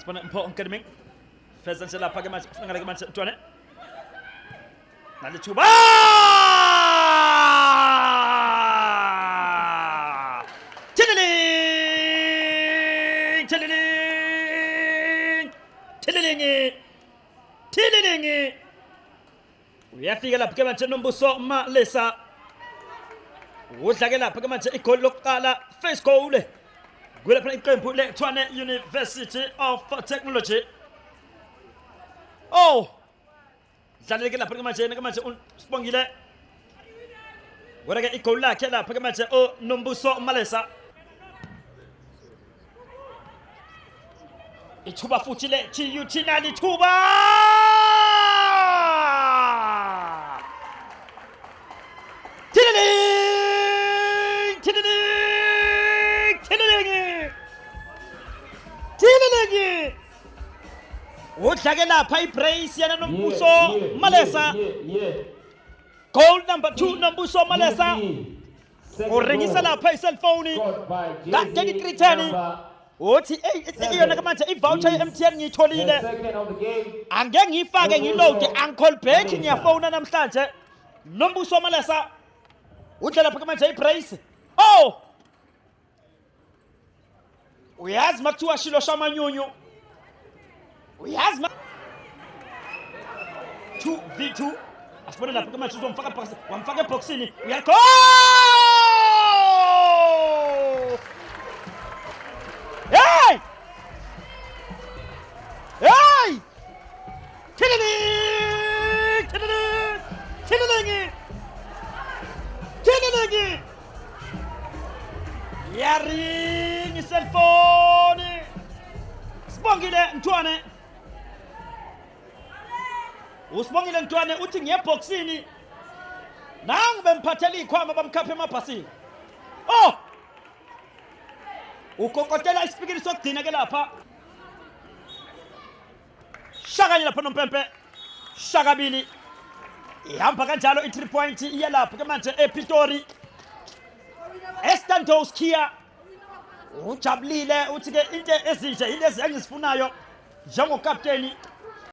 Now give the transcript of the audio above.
sibona Mpho Nkadiming feza nje lapha ke manje ufuna ngale ke manje Ntwane nalithuba Tililingi uyafika lapha ke manje Nombuso Malesa udla ke lapha ke manje igoli lokuqala first goal kulapha iqembu le Tshwane University of Technology. Oh dlaleke lapha ke manje Sibongile wena ke igoli lakhe lapha ke manje Nombuso Malesa ithuba futhi le TUT nalithuba Tililingi udlake lapha ibrace yana Nombuso Malesa goal number 2 Nombuso Malesa uringisa lapha iselfoni ka 3310 uthi iyona ke manje ivoucher ye-MTN ngiyitholile angeke ngiyifake ngiload Uncle Beck ngiyafona namhlanje Nombuso Malesa udla lapha ke manje ibrace uyazi makuthiwa Shilo Shamanyunyu uyazi 2v2 asibone lapha ke manje uzomfaka box wamfaka eboxini uyakho hey Tililingi yaring cellphone Sibongile Ntwane usibongile Ntwane uthi ngiyeboxini nangu bemphathela ikhwama bamkhapha emabhasini ukokotela isipikili sokugcina ke lapha shakanye lapha nompempe shakabili ihamba kanjalo i3 point iya lapha ke manje ePitori Estandos Kia ujabulile uthi ke into ezinje ilezi engizifunayo njengokapteni